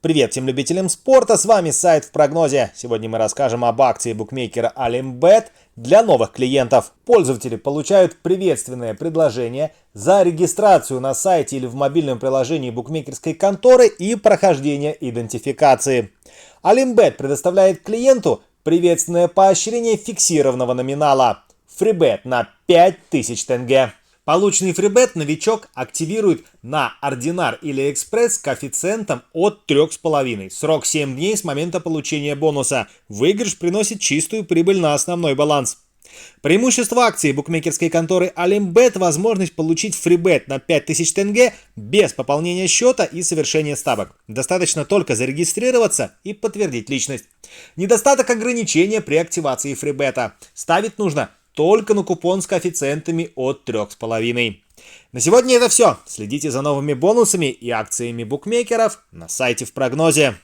Привет всем любителям спорта, с вами сайт в прогнозе. Сегодня мы расскажем об акции букмекера Alimбет для новых клиентов. Пользователи получают приветственное предложение за регистрацию на сайте или в мобильном приложении букмекерской конторы и прохождение идентификации. Alimбет предоставляет клиенту приветственное поощрение фиксированного номинала. Фрибет на 5000 тенге. Полученный фрибет новичок активирует на Ординар или Экспресс с коэффициентом от 3,5. Срок 7 дней с момента получения бонуса. Выигрыш приносит чистую прибыль на основной баланс. Преимущество акции букмекерской конторы Alimбет – возможность получить фрибет на 5000 тенге без пополнения счета и совершения ставок. Достаточно только зарегистрироваться и подтвердить личность. Недостаток ограничения при активации фрибета. Ставить нужно только на купон с коэффициентами от 3,5. На сегодня это все. Следите за новыми бонусами и акциями букмекеров на сайте в прогнозе.